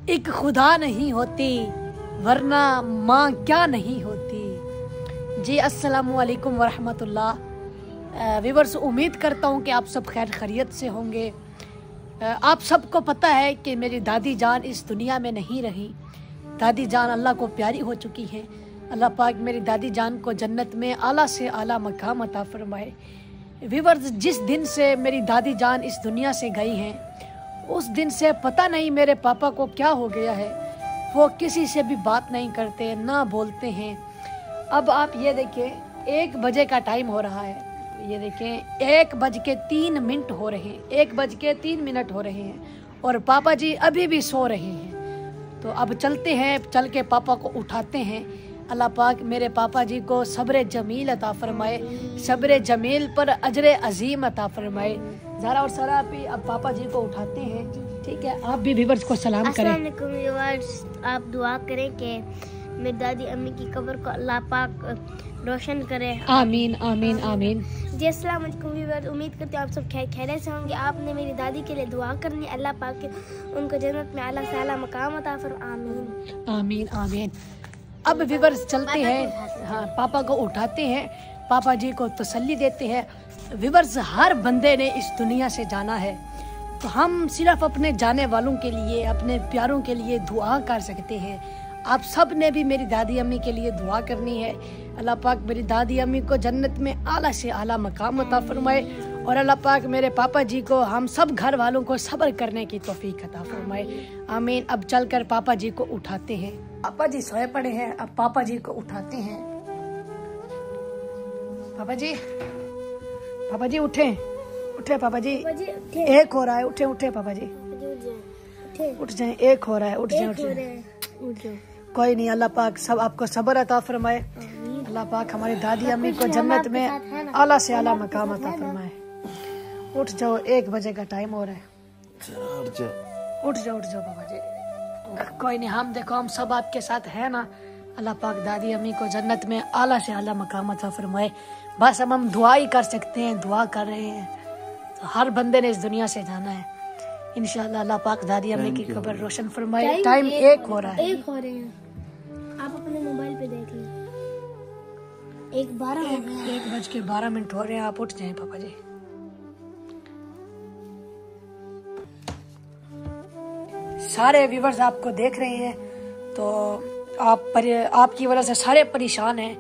एक खुदा नहीं होती वरना माँ क्या नहीं होती। जी अस्सलामु अलैकुम वरहमतुल्लाह। व्यूअर्स, उम्मीद करता हूँ कि आप सब खैर खैरियत से होंगे। आप सबको पता है कि मेरी दादी जान इस दुनिया में नहीं रही। दादी जान अल्लाह को प्यारी हो चुकी हैं। अल्लाह पाक मेरी दादी जान को जन्नत में आला से आला मकाम अता फरमाए। व्यूअर्स, जिस दिन से मेरी दादी जान इस दुनिया से गई हैं, उस दिन से पता नहीं मेरे पापा को क्या हो गया है। वो किसी से भी बात नहीं करते, ना बोलते हैं। अब आप ये देखें, 1 बजे का टाइम हो रहा है। ये देखें, 1:03 हो रहे हैं, 1:03 हो रहे हैं और पापा जी अभी भी सो रहे हैं। तो अब चलते हैं, चल के पापा को उठाते हैं। अल्लाह पाक मेरे पापा जी को सब्र जमील अता फरमाए, सब्र जमील पर अजर अजीम अता फरमाए। ज़रा और सरा भी अब पापा जी को उठाते हैं। ठीक है, आप भी व्यूअर्स को सलाम करें। अस्सलाम वालेकुम व्यूअर्स, आप दुआ करें कि मेरी दादी अम्मी की कब्र को अल्लाह पाक रोशन करे। आमीन आमीन आमीन। जी अस्सलाम वालेकुम व्यूअर्स, उम्मीद करती हूँ आप सब खैरियत से होंगे। आपने मेरी दादी के लिए दुआ करनी, अल्लाह पाक उनको जन्नत में आला से आला मकाम अता फरमाए। आमीन आमीन आमीन। अब व्यूअर्स चलते हैं, हाँ पापा को उठाते हैं, पापा जी को तसल्ली देते हैं। व्यूअर्स, हर बंदे ने इस दुनिया से जाना है, तो हम सिर्फ अपने जाने वालों के लिए, अपने प्यारों के लिए दुआ कर सकते हैं। आप सब ने भी मेरी दादी अम्मी के लिए दुआ करनी है। अल्लाह पाक मेरी दादी अम्मी को जन्नत में आला से आला मकाम अता फरमाए और अल्लाह पाक मेरे पापा जी को, हम सब घर वालों को सब्र करने की तौफीक अता फरमाए। आमीन। अब चलकर पापा जी को उठाते हैं। पापा जी सोए पड़े हैं, अब पापा जी को उठाते हैं। पापा जी, पापा जी उठे, उठे पापा जी। 1 हो रहा है, उठे उठे पापा जी, उठ जाएं। 1 हो रहा है, उठ जाएं, उठ जाएं। कोई नहीं, अल्लाह पाक सब आपको सब्र अता फरमाए। अल्लाह पाक हमारी दादी अम्मी को जन्नत में आला से आला मकाम अता फरमाए। उठ जाओ, 1 बजे का टाइम हो रहा है। उठ जाओ पापा जी। कोई नहीं, हम देखो, हम सब आपके साथ है ना। अल्लाह पाक दादी अम्मी को जन्नत में आला से आला मकाम अता फरमाए। बस अब हम दुआ ही कर सकते हैं, दुआ कर रहे हैं। तो हर बंदे ने इस दुनिया से जाना है। इंशाल्लाह अल्लाह पाक दादी अम्मी की कब्र रोशन फरमाए। टाइम 1 हो रहा है। 1 हो रहे हैं, आप अपने मोबाइल पे देख लें। 1:12 हो रहे हैं। आप उठ जाएं पापा जी। सारे व्यूवर्स आपको देख रहे हैं, तो आपकी वजह से सारे परेशान हैं।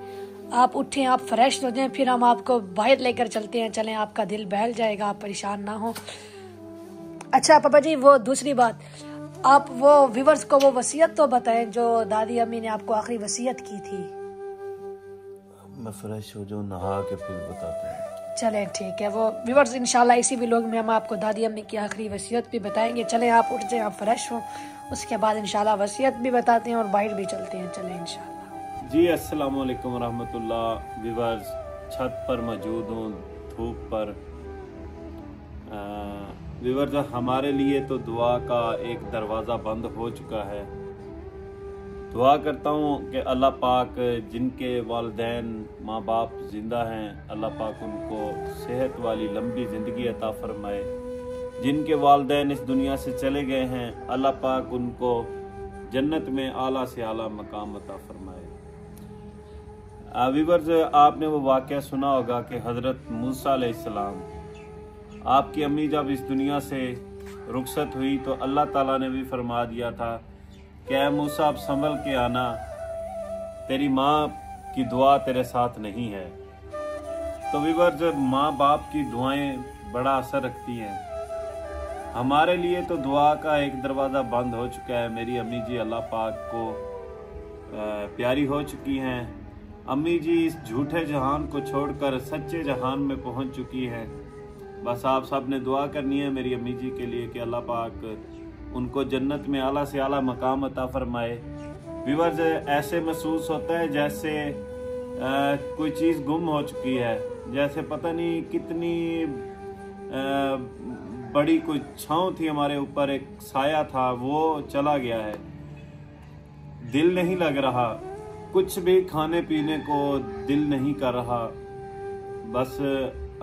आप उठें, आप फ्रेश हो जाएं, फिर हम आपको बाहर लेकर चलते हैं। चलें, आपका दिल बहल जाएगा, आप परेशान ना हो। अच्छा पापा जी, वो दूसरी बात, आप वो व्यूवर्स को वो वसीयत तो बताएं जो दादी अम्मी ने आपको आखिरी वसीयत की थी। मैं फ्रेश हो जाऊं, नहा के फिर बताते हैं। चलें ठीक है। वो व्यूवर्स इंशाल्लाह इसी व्लॉग में हम आपको दादी अम्मी की आखिरी वसीयत भी बताएंगे। चलें, आप उठ जाएं, आप फ्रेश हो, उसके बाद इंशाल्लाह वसीयत भी बताते हैं और बाहर भी चलते हैं। चलें इंशाल्लाह। जी अस्सलाम वालेकुम रहमतुल्लाह। व्यूअर्स, छत पर मौजूद हूँ, धूप पर। व्यूअर्स, हमारे लिए तो दुआ का एक दरवाज़ा बंद हो चुका है। दुआ करता हूँ कि अल्लाह पाक जिनके वालिदैन माँ बाप जिंदा हैं, अल्लाह पाक उनको सेहत वाली लंबी ज़िंदगी अता फरमाए। जिनके वालिदैन इस दुनिया से चले गए हैं, अल्लाह पाक उनको जन्नत में आला से आला मकाम अता फरमाए। व्यूअर्स, आपने वो वाक़या सुना होगा कि हज़रत मूसा अलैहिस्सलाम, आपकी अम्मी जब इस दुनिया से रुखसत हुई तो अल्लाह ताला ने भी फरमा दिया था कि ऐ मूसा, अब संभल के आना, तेरी माँ की दुआ तेरे साथ नहीं है। तो व्यूअर्स, माँ बाप की दुआएं बड़ा असर रखती हैं। हमारे लिए तो दुआ का एक दरवाज़ा बंद हो चुका है। मेरी अम्मी जी अल्लाह पाक को प्यारी हो चुकी हैं। अम्मी जी इस झूठे जहान को छोड़कर सच्चे जहान में पहुंच चुकी हैं। बस आप सब ने दुआ करनी है मेरी अम्मी जी के लिए कि अल्लाह पाक उनको जन्नत में आला से आला मकाम अता फरमाए। व्यूअर्स, ऐसे महसूस होता है जैसे कोई चीज़ गुम हो चुकी है, जैसे पता नहीं कितनी बड़ी कोई छाँव थी हमारे ऊपर, एक साया था, वो चला गया है। दिल नहीं लग रहा, कुछ भी खाने पीने को दिल नहीं कर रहा। बस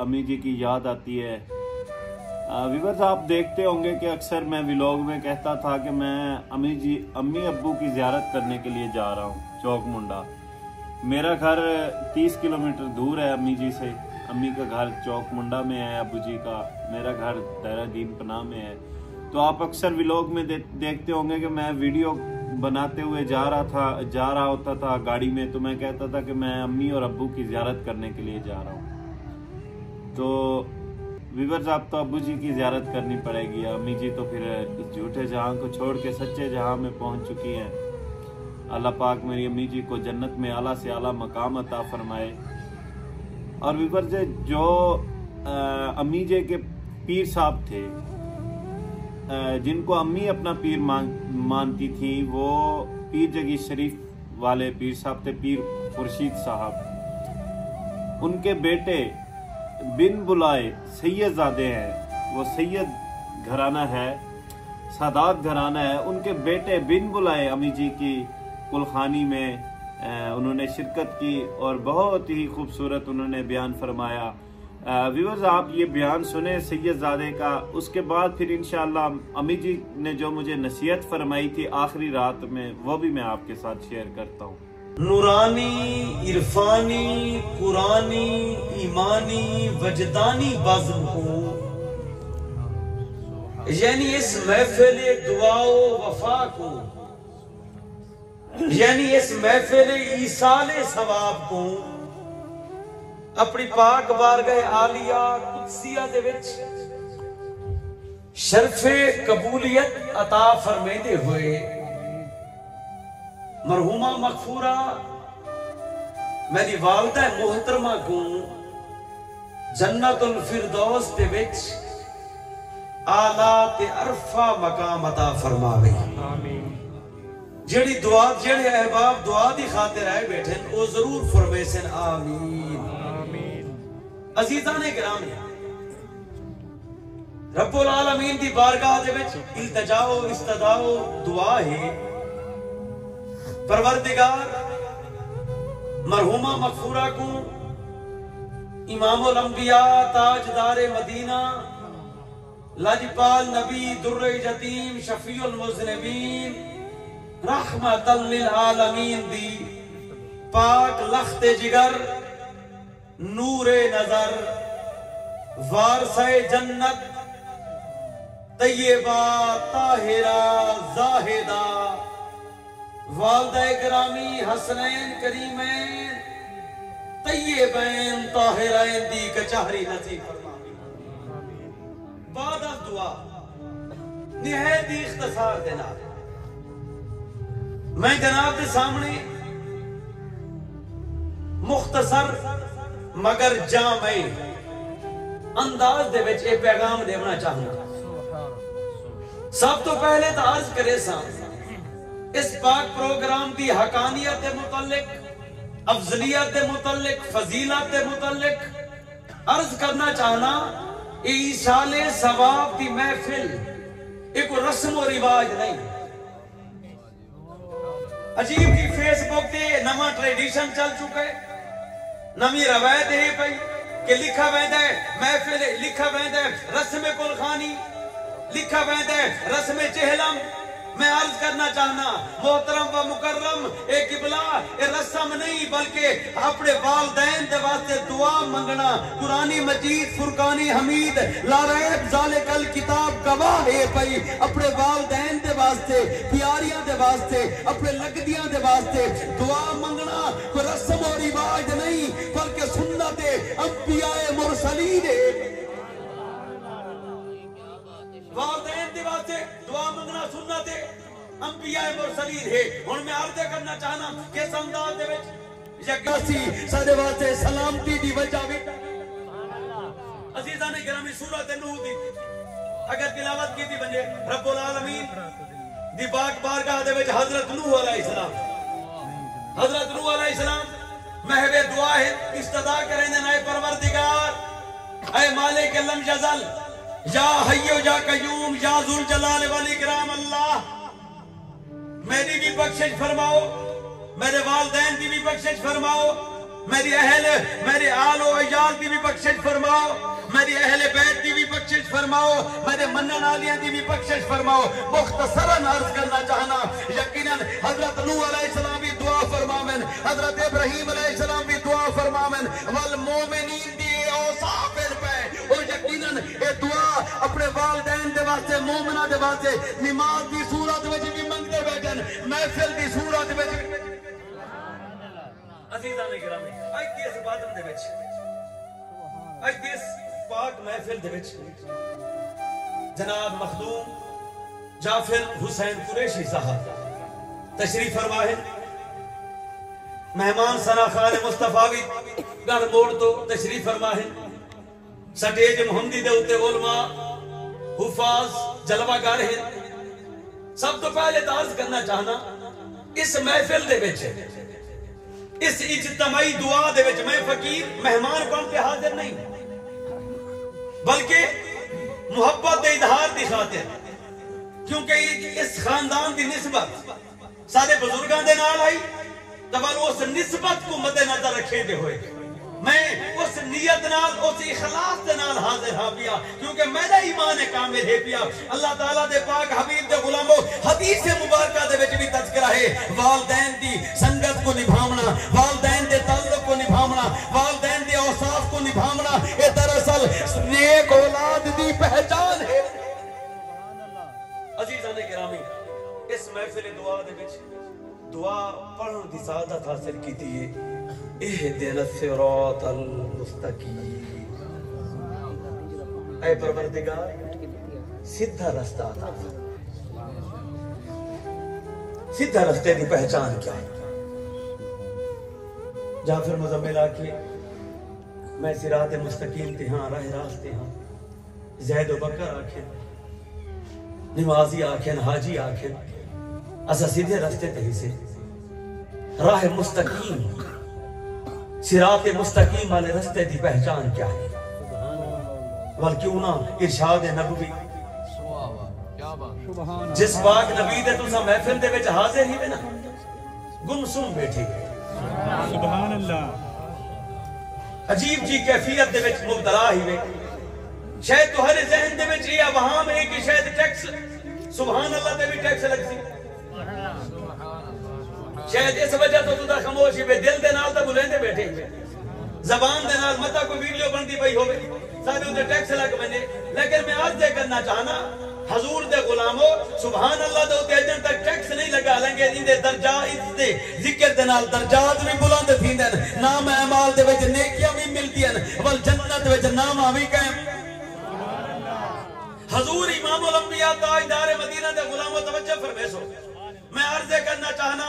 अम्मी जी की याद आती है व्यूअर्स, आप देखते होंगे कि अक्सर मैं व्लॉग में कहता था कि मैं अम्मी अब्बू की ज़ियारत करने के लिए जा रहा हूँ चौक मुंडा। मेरा घर 30 किलोमीटर दूर है अम्मी जी से। अम्मी का घर चौक मुंडा में है, अब्बू जी का, मेरा घर दायरा दीन पनाह में है। तो आप अक्सर व्लॉग में देखते होंगे कि मैं वीडियो बनाते हुए जा रहा होता था गाड़ी में, तो मैं कहता था कि मैं अम्मी और अब्बू की ज़ियारत करने के लिए जा रहा हूँ। तो व्यूअर्स, आप तो अब्बू जी की ज़ियारत करनी पड़ेगी। अम्मी जी तो फिर इस झूठे जहां को छोड़ के सच्चे जहां में पहुंच चुकी हैं। अल्लाह पाक मेरी अम्मी जी को जन्नत में आला से आला मकाम अता फरमाए। और व्यूअर्स, जो अम्मी जी के पीर साहब थे, जिनको अम्मी अपना पीर मानती थी, वो पीर जगी शरीफ वाले पीर साहब थे, पीर खुर्शीद साहब। उनके बेटे बिन बुलाए सैयदजादे हैं, वो सैयद घराना है, सादात घराना है। उनके बेटे बिन बुलाए अम्मी जी की कुलखानी में उन्होंने शिरकत की और बहुत ही खूबसूरत उन्होंने बयान फरमाया। व्यूअर्स, आप ये बयान सुने सैयदजादे का। उसके बाद फिर इंशाअल्लाह अम्मी जी ने जो मुझे नसीहत फरमाई थी आखिरी रात में, वो भी मैं आपके साथ शेयर करता हूँ। नूरानी, इरफानी, कुरानी, ईमानी, वजदानी बाज़म को, यानी इस महफिल दुआओ वफा को, यानी इस महफिल ईसाले सवाब को अपनी पाक बारगाह आलिया कुदसिया दे विच शर्फे कबूलियत अता फरमाते हुए मरहुमा मगफूरा मेरी वालदा मोहतरमा को जन्नतुल फिरदौस दे विच आला ते अरफा मकाम अता फरमावे। आमीन। जेड़ी दुआ, जेड़े अहबाब दुआ दी खातिर आए बैठे वो जरूर फरमेसन आमीन। आमीन। अजीजाने किराम, रब्बुल आलमीन दी बारगाह दे विच इल्तिजाओ इस्तदाओ दुआ है। परवरदिगार मरहुमा मगफूरा को इमामुल अंबिया ताजदारे मदीना लाजपाल नबी दुर्रे यतीम शफीउल मुज़निबीन रहमतल लिल आलमीन दी पाक लख्ते जिगर नूरे नजर वारसे जन्नत तय्यबा ताहिरा जाहिदा वालदा इकरामी हसनैन करीमैन तय्यबैन ताहिरैन दी कचहरी नसीब फरमावी। बाद दुआ निहायत इख्तिसार दे नाल मैं जनाब के सामने मुख्तसर मगर जामे अंदाज दे विच एक पैगाम देना चाहूंगा। सब तो पहले तो अर्ज करे इस पाक प्रोग्राम की हकानियत के मुतल्लिक, अफजलियत के मुतल्लिक, फजीलत के मुतल्लिक अर्ज करना चाहना, ईसाले सवाब की महफिल एक रस्म और रिवाज नहीं। अजीब की फेसबुक ते नवा ट्रेडिशन चल चुका है, नवी रवायत है पई कि लिखा वैंदा है महफिल, लिखा वैंदा है रस्म कुलखानी, लिखा वैंदा है रस्म चहलम। मैं अर्ज करना चाहना मोहतरम व मुकर्रम एक किबला ए रस्म नहीं बल्कि अपने वालदैन दे वास्ते दुआ मंगना। कुरानी मजीद फुरकानी हमीद लारैब ज़ालिकल किताब गवाह है भाई अपने वालदैन दे वास्ते, प्यारियां दे वास्ते, अपने लगदियां दे वास्ते दुआ मंगना कोई रस्म और रिवाज नहीं बल्कि सुन्नत अंबिया मुरसलीन है। वालदैन दे वास्ते दुआ मंगना सुन्नत अंबिया मुरसलीन है। हुन मैं अर्ज करना चाहना कि इस अंदाज दे विच यकासी साडे वास्ते सलामती दी वजह वे अजीजाने गिरामी सूरत नूह दी अगर तिलावत कीती बने रब्बुल आलमीन दी पाक बारगाह दे विच हजरत नूह अलैहिस्सलाम, हजरत नूह अलैहिस्सलाम महवे दुआ है इस्तदा करें ना परवरदिगार ऐ मालिक लम यज़ल या हय्यो या कय्यूम या जुल जलाल वल इकराम अल्लाह मेरी भी बख्शिश फरमाओ, मेरे वालदैन की भी बख्शिश फरमाओ, मेरी अहल मेरे आलो अयाल की भी बख्शिश फरमाओ, मेरी अहले बैत दी भी बख्शिश फरमाओ, मेरे मन्नन आलियां दी भी बख्शिश फरमाओ। मुख्तसरन अर्ज करना चाहना, यकीनन हजरत नूह अलैहिस्सलाम भी दुआ फरमावन, हजरत इब्राहीम अलैहिस्सलाम भी दुआ फरमावन। वल मोमिनीन दी औसाफ पे और यकीनन ये दुआ अपने वालिदैन दे वास्ते, मोमिना दे वास्ते नमाज दी सूरत विच भी मंगदे बैठन, महफिल दी सूरत विच। अजीज़ान गिरामी, आज दी इस इबादत दे विच, आज दी इस पाक महफिल दे विच जनाब मखदूम जाफिर हुसैन कुरैशी साहब तशरीफ फरमा है। मेहमान सना खान मुस्तफा भी गढ़ मोड़ तो तशरीफ फरमा है। स्टेज मुहम्मदी दे उत्ते उलमा हुफाज जलवागर है। सब तो पहले अर्ज करना चाहना, इस महफिल दे विच, इस इज्तिमाई दुआ दे विच मैं फकीर मेहमान बन के हाजिर नहीं, बल्कि मुहब्बत दे इजहार दी खातिर, क्योंकि इस खानदान की निस्बत सारे बुजुर्गों के नाल आई, तब उस निस्बत को मद्देनजर रखे हुए मैं उस नियत नाल, उस इखलास दे नाल हाजिर हाँ पिया, क्योंकि मेरा ईमान कामिल है पिया। अल्लाह ताला दे पाक हबीब दे गुलामो हदीस मुबारक दे विच भी तज़किरा है वालिदैन दी संगत को निभावना, वालिदैन दे ताल्लुक को निभावना, वालिदैन दे औसाफ को निभावना, ये दरअसल नेक औलाद दी पहचान है। अजीज़ान गिरामी, इस महफिल दुआ दे विच दुआ पढ़न दी सादत हासिल कीती है। इहदिना सिरातल मुस्तकीम, ऐ परवरदिगार सीधा रास्ता अता फरमा। सीधा रास्ते की पहचान क्या है? जाफिर मुजम्मिल आके मैं सिरात मुस्तकीम ते हां, राह रास्ते हां। ज़ैद व बकर आखे, नमाजी आखे, हाजी आखे, असा सीधे रास्ते ते ही से। राह मुस्तकीम, सिरात मुस्तकीम वाले रास्ते की पहचान क्या है? वल क्यों ना इरशाद नबवी, जिस पाक नबी दे तुसा महफिल दे विच हाजिर ही ना, गुमसुम बैठे सुभान अल्लाह, अजीब जी कैफियत दे विच मुब्तला ही वे। शायद तुम्हारे ज़हन दे विच ये अवहाम है कि शायद टैक्स सुभान अल्लाह ते भी टैक्स लगसी, शायद इस वजह तो तुदा खामोश ही वे, दिल दे नाल तो बुलेंदे बैठे हुए, जबान दे नाल मता कोई वीडियो बनती पई होवे, सारे उते टैक्स लग बने। लेकिन मैं आज दे करना चाहना, हजूर दे गुलामो सुभान अल्लाह दे उते अजन तक टैक्स नहीं लगा लेंगे, इंदे दर्जा इज्जत जिक्र दे नाल दर्जात भी बुलंद थींदे न, नाम अमाल दे विच नेकियां भी मिलदियां न, वल जन्नत विच नाम भी कायम। हजूर इमामुल अंबिया ताजदार मदीना दे गुलामो तवज्जो फरमाइसो, मैं अर्ज करना चाहना,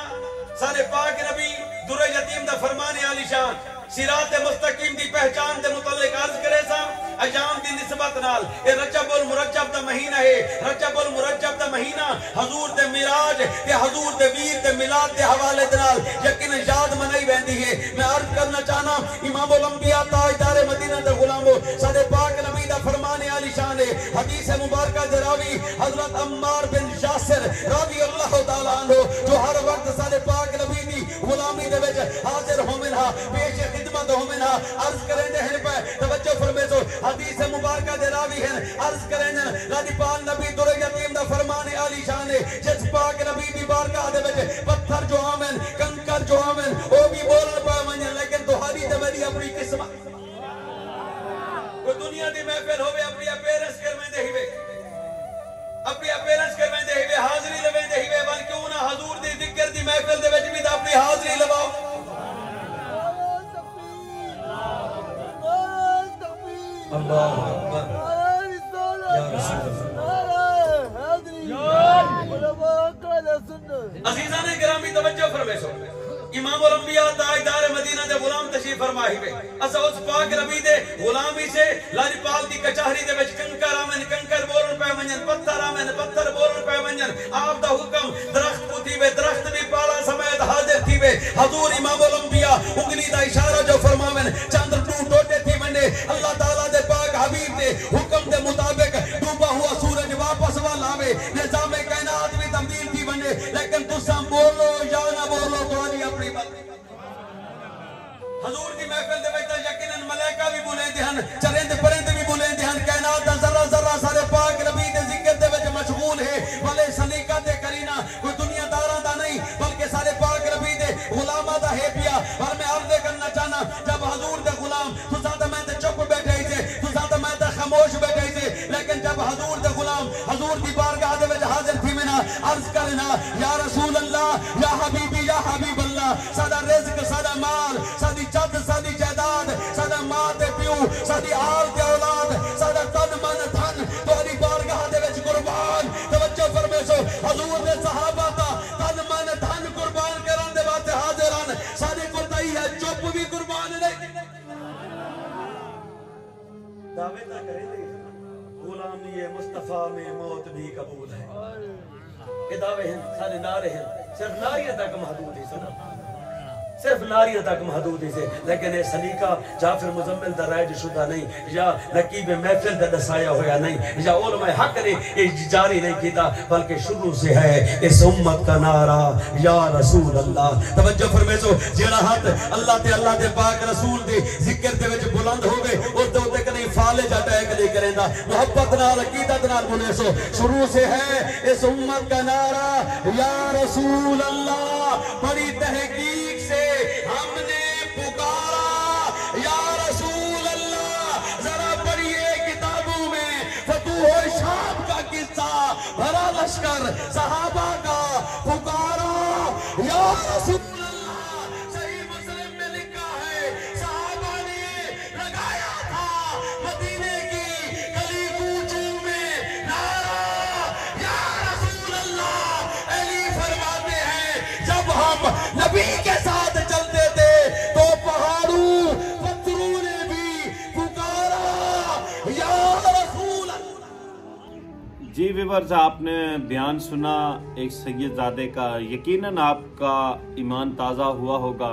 सारे पाक नबी दुरे यतीम दा फरमाने आली शान सिरात मुस्तकीम दी पहचान दे मुतल्लिक अर्ज करे सा अयाम दी निस्बत नाल। ए रजबुल मुरज्जब दा महीना है, रजबुल मुरज्जब दा महीना हजूर दे मिराज ते हजूर दे वीर दे मिलाद दे हवाले दे नाल यकीन याद मनाई वेंदी है। मैं अर्ज करना चाहना, इमामुल अंबिया ताजदार मदीना दे गुलामो सारे पाक नबी दा फरमाने आली शान है। हदीस मुबारक दे रावी हजरत अम्मार बिन यासिर रज़ी अल्लाह तआला अन्हु, जो हर वक्त सारे पाक नबी दी गुलामी दे विच हाजिर होमिनहा, पेश खिदमत होमिनहा, अर्ज करेंदे हैं पे तवज्जो फरमाइसो। हदीस मुबारक दे रावी हैं, अर्ज करेंदे लादीपाल नबी दुरे यतीम दा फरमाने आली शान है, जिस पाक नबी दी बारगाह दे विच पत्थर जो आवन, कंकर जो आवन, ओ भी बोलन पा वने, लेकिन तुहारी ते मेरी अपनी किस्मत। कोई दुनिया दी महफिल होवे, अपनी पेरेंट्स करवेंदे हिवे, अपनी पेरेंट्स करवेंदे हिवे, हाजिरी लवेंदे हिवे, बल क्यों ना हजूर दी जिक्र दी महफिल दे विच भी अपनी हाजिरी लवाओ। अल्लाहु अकबर या रसूल अल्लाह। अज़ीज़ाने गिरामी तवज्जो फरमाइसो, इमामुल अंबिया ताजदार मदीना दे गुलाम तशरीफ फरमा हिवे। असा उस पाक नबी दे गुलामी से लाजपाल दी कचहरी दे विच कंकर आवन, कंकर बोलन पे वंजन, पत्थर आवन, पत्थर बोलन पे वंजन। आप दा हुक्म दरख्त को थीवे, दरख्त भी पाला समेत हाजिर थीवे। हजूर इमामुल अंबिया उंगली दा इशारा जो फरमावन, चंद्र टू टोटे थी वने। अल्लाह ताला दे पाक हबीब दे हुक्म दे मुताबिक डूबा हुआ सूरज वापस वाल आवे, निजाम कायनात भी तब्दील थी वने। लेकिन तुसा बोलो या ना बोलो, तुम्हारी अपनी बात। हजूर दी महफिल दे विच यकीनन मलाइका भी बुलेंदे हन, चरिंद परिंद भी साडी आल ते औलाद साडा तन मन धन तुहाडी बारगाह दे विच कुर्बान। तवज्जो फरमाओ हजूर दे सहाबा दा तन मन धन कुर्बान करन दे वास्ते हाजिर हन। साडी कोताही है चुप भी कुर्बान नहीं। दावे ना करेंगे गुलामी है मुस्तफा में मौत भी कबूल है। ये दावे हैं सारे नारे हैं सिर्फ नारियों तक महदूद है सदा सिर्फ नारियों तक महदूद है। लेकिन ये सलीका जाफर मुजम्मिल दा राज शुदा नहीं या नकीब महफिल दा दसाया होया नहीं या उलमा हक ने ये जारी नहीं किया बल्कि शुरू से है इस उम्मत का नारा या रसूल अल्लाह। तवज्जो फरमाओ जेड़ा हाथ अल्लाह ते पाक रसूल दे जिक्र दे विच बुलंद होवे और दे उते कहीं फालिज अटैक नहीं करेंदा मोहब्बत नाल अकीदत नाल बोले सो शुरू से है इस उम्मत का नारा या रसूल अल्लाह। बड़ी तहकीक से हमने पुकारा या रसूल अल्लाह। जरा पढ़िए किताबों में फतूह शाम का किस्सा भरा लश्कर सहाबा का पुकारा या रसूल अल्लाह। सही मुस्लिम में लिखा है सहाबा ने लगाया था मदीने की गली कूचों में नारा या रसूल अल्लाह। अली फरमाते हैं जब हम नबी के साथ चलते थे तो पहाड़ों पत्थरों ने भी पुकारा या रसूल अल्लाह। जी व्यूअर्स, आपने बयान सुना एक सैयदजादे का। यकीनन आपका ईमान ताज़ा हुआ होगा।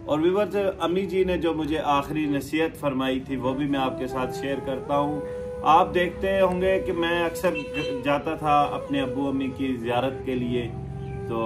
और व्यूअर्स, अम्मी जी ने जो मुझे आखिरी नसीहत फरमाई थी वो भी मैं आपके साथ शेयर करता हूँ। आप देखते होंगे कि मैं अक्सर जाता था अपने अब्बू अम्मी की ज़ियारत के लिए, तो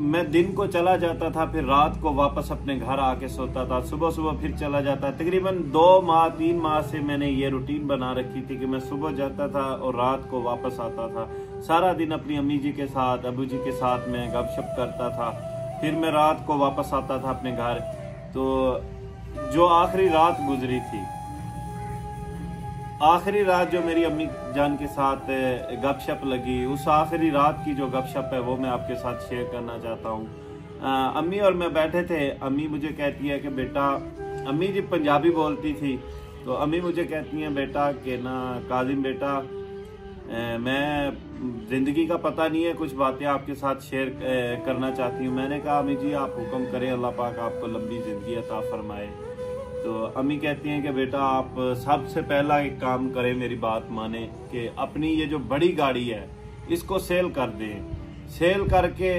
मैं दिन को चला जाता था, फिर रात को वापस अपने घर आके सोता था, सुबह सुबह फिर चला जाता। तकरीबन 2-3 माह से मैंने ये रूटीन बना रखी थी कि मैं सुबह जाता था और रात को वापस आता था। सारा दिन अपनी अम्मी जी के साथ अबू जी के साथ मैं गपशप करता था, फिर मैं रात को वापस आता था अपने घर। तो जो आखिरी रात गुजरी थी, आखिरी रात जो मेरी अम्मी जान के साथ गपशप लगी, उस आखिरी रात की जो गपशप है वो मैं आपके साथ शेयर करना चाहता हूँ। अम्मी और मैं बैठे थे। अम्मी मुझे कहती है कि बेटा, अम्मी जी पंजाबी बोलती थी, तो अम्मी मुझे कहती हैं बेटा कि ना काजिम बेटा, मैं ज़िंदगी का पता नहीं है, कुछ बातें आपके साथ शेयर करना चाहती हूँ। मैंने कहा अम्मी जी आप हुक्म करें, अल्लाह पाक आपको लंबी ज़िंदगी अता फरमाए। तो अम्मी कहती हैं कि बेटा आप सबसे पहला एक काम करें, मेरी बात माने कि अपनी ये जो बड़ी गाड़ी है इसको सेल कर दें। सेल करके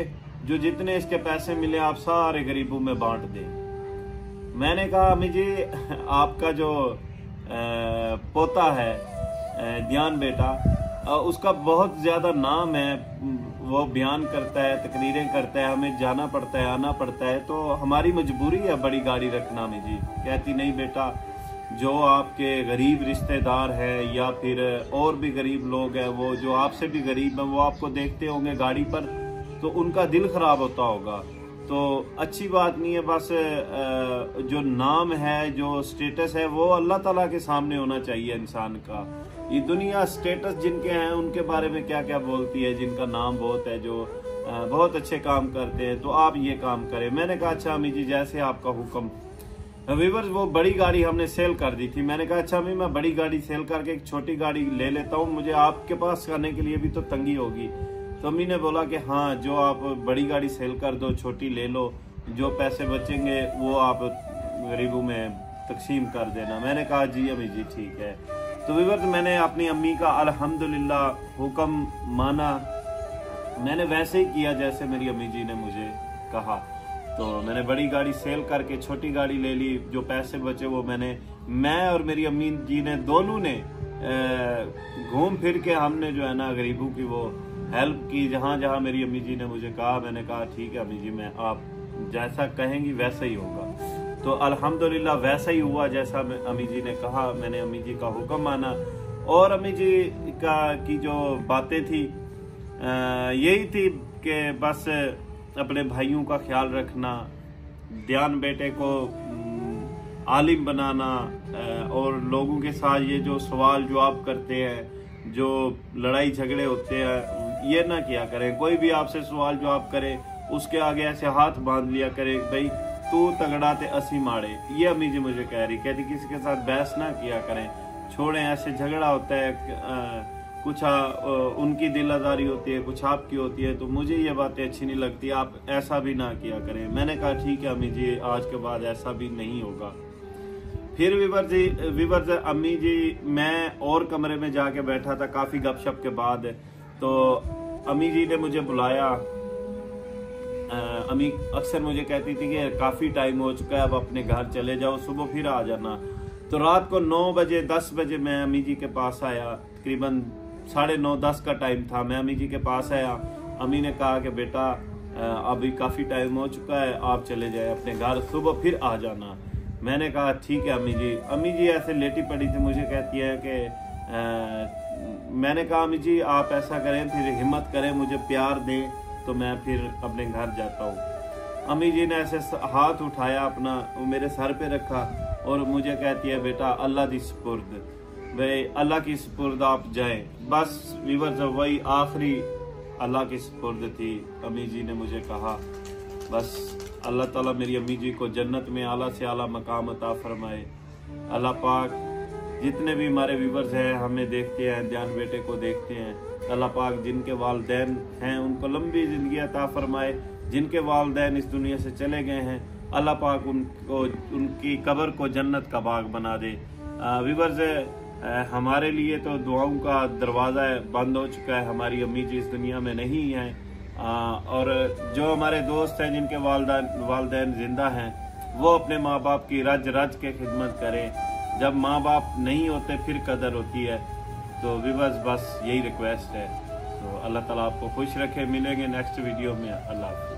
जो जितने इसके पैसे मिले आप सारे गरीबों में बांट दें। मैंने कहा अम्मी जी आपका जो पोता है ध्यान बेटा, उसका बहुत ज़्यादा नाम है, वो बयान करता है, तकरीरें करता है, हमें जाना पड़ता है, आना पड़ता है, तो हमारी मजबूरी है बड़ी गाड़ी रखना में जी। कहती नहीं बेटा, जो आपके गरीब रिश्तेदार हैं या फिर और भी गरीब लोग हैं, वो जो आपसे भी गरीब हैं, वो आपको देखते होंगे गाड़ी पर तो उनका दिल ख़राब होता होगा, तो अच्छी बात नहीं है। बस जो नाम है, जो स्टेटस है, वो अल्लाह ताला के सामने होना चाहिए इंसान का। ये दुनिया स्टेटस जिनके हैं उनके बारे में क्या क्या बोलती है, जिनका नाम बहुत है, जो बहुत अच्छे काम करते हैं, तो आप ये काम करें। मैंने कहा अच्छा अम्मी जी जैसे आपका हुक्म। व्यूअर्स, वो बड़ी गाड़ी हमने सेल कर दी थी। मैंने कहा अच्छा अम्मी मैं बड़ी गाड़ी सेल करके एक छोटी गाड़ी ले लेता हूँ, मुझे आपके पास आने के लिए भी तो तंगी होगी। तो अम्मी ने बोला कि हाँ, जो आप बड़ी गाड़ी सेल कर दो, छोटी ले लो, जो पैसे बचेंगे वो आप गरीबों में तकसीम कर देना। मैंने कहा जी अम्मी जी ठीक है। तो व्यूअर्स, मैंने अपनी अम्मी का अल्हम्दुलिल्लाह हुक्म माना। मैंने वैसे ही किया जैसे मेरी अम्मी जी ने मुझे कहा। तो मैंने बड़ी गाड़ी सेल करके छोटी गाड़ी ले ली। जो पैसे बचे वो मैं और मेरी अम्मी जी ने दोनों ने घूम फिर के हमने जो है ना गरीबों की वो हेल्प की। जहाँ जहाँ मेरी अम्मी जी ने मुझे कहा, मैंने कहा ठीक है अम्मी जी, मैं आप जैसा कहेंगी वैसा ही होगा। तो अल्हम्दुलिल्लाह वैसा ही हुआ जैसा अम्मी जी ने कहा। मैंने अम्मी जी का हुक्म माना और अम्मी जी की जो बातें थी यही थी कि बस अपने भाइयों का ख्याल रखना, ध्यान बेटे को आलिम बनाना, और लोगों के साथ ये जो सवाल जवाब करते हैं, जो लड़ाई झगड़े होते हैं, ये ना किया करें। कोई भी आपसे सवाल जवाब करे उसके आगे ऐसे हाथ बांध लिया करे, भाई तू तगड़ा ते असी माड़े, ये अम्मी जी मुझे कह रही, कहती किसी के साथ बहस ना किया करें, छोड़ें, ऐसे झगड़ा होता है, कुछ उनकी दिल आजारी होती है, कुछ आपकी होती है, तो मुझे ये बातें अच्छी नहीं लगती, आप ऐसा भी ना किया करें। मैंने कहा ठीक है अम्मी जी, आज के बाद ऐसा भी नहीं होगा। फिर विवर अम्मी जी, मैं और कमरे में जाके बैठा था काफी गपशप के बाद, तो अम्मी जी ने मुझे बुलाया। अम्मी अक्सर मुझे कहती थी कि काफी टाइम हो चुका है, अब अपने घर चले जाओ, सुबह फिर आ जाना। तो रात को 9 बजे 10 बजे मैं अम्मी जी के पास आया, तकरीबन 9:30 10 का टाइम था। मैं अम्मी जी के पास आया, अम्मी ने कहा कि बेटा अभी काफी टाइम हो चुका है, आप चले जाए अपने घर, सुबह फिर आ जाना। मैंने कहा ठीक है अम्मी जी। अम्मी जी ऐसे लेटी पड़ी थी, मुझे कहती है कि मैंने कहा अम्मी जी आप ऐसा करें, फिर हिम्मत करें, मुझे प्यार दें तो मैं फिर अपने घर जाता हूँ। अम्मी जी ने ऐसे हाथ उठाया अपना, मेरे सर पे रखा और मुझे कहती है बेटा अल्लाह की सुपुर्द, भाई अल्लाह की सुपुर्द आप जाएं। बस व्यूअर्स वही आखिरी अल्लाह की सुपुर्द थी। अम्मी जी ने मुझे कहा बस अल्लाह ताला मेरी अम्मी जी को जन्नत में आला से आला मकाम अता फरमाए। अल्लाह पाक जितने भी हमारे व्यूअर्स हैं, हमें देखते हैं, ध्यान बेटे को देखते हैं, अल्लाह पाक जिनके वालदैन हैं उनको लंबी जिंदगी अता फरमाए, जिनके वालदैन इस दुनिया से चले गए हैं अल्लाह पाक उनको उनकी कब्र को जन्नत का बाग बना दे। व्यूअर्स हमारे लिए तो दुआओं का दरवाज़ा बंद हो चुका है, हमारी अम्मी जी इस दुनिया में नहीं है, और जो हमारे दोस्त हैं जिनके वालदैन जिंदा हैं वो अपने माँ बाप की रज रज के खिदमत करें। जब माँ बाप नहीं होते फिर कदर होती है। तो व्यूअर्स बस यही रिक्वेस्ट है। तो अल्लाह ताला आपको खुश रखे। मिलेंगे नेक्स्ट वीडियो में। अल्लाह हाफ़िज़।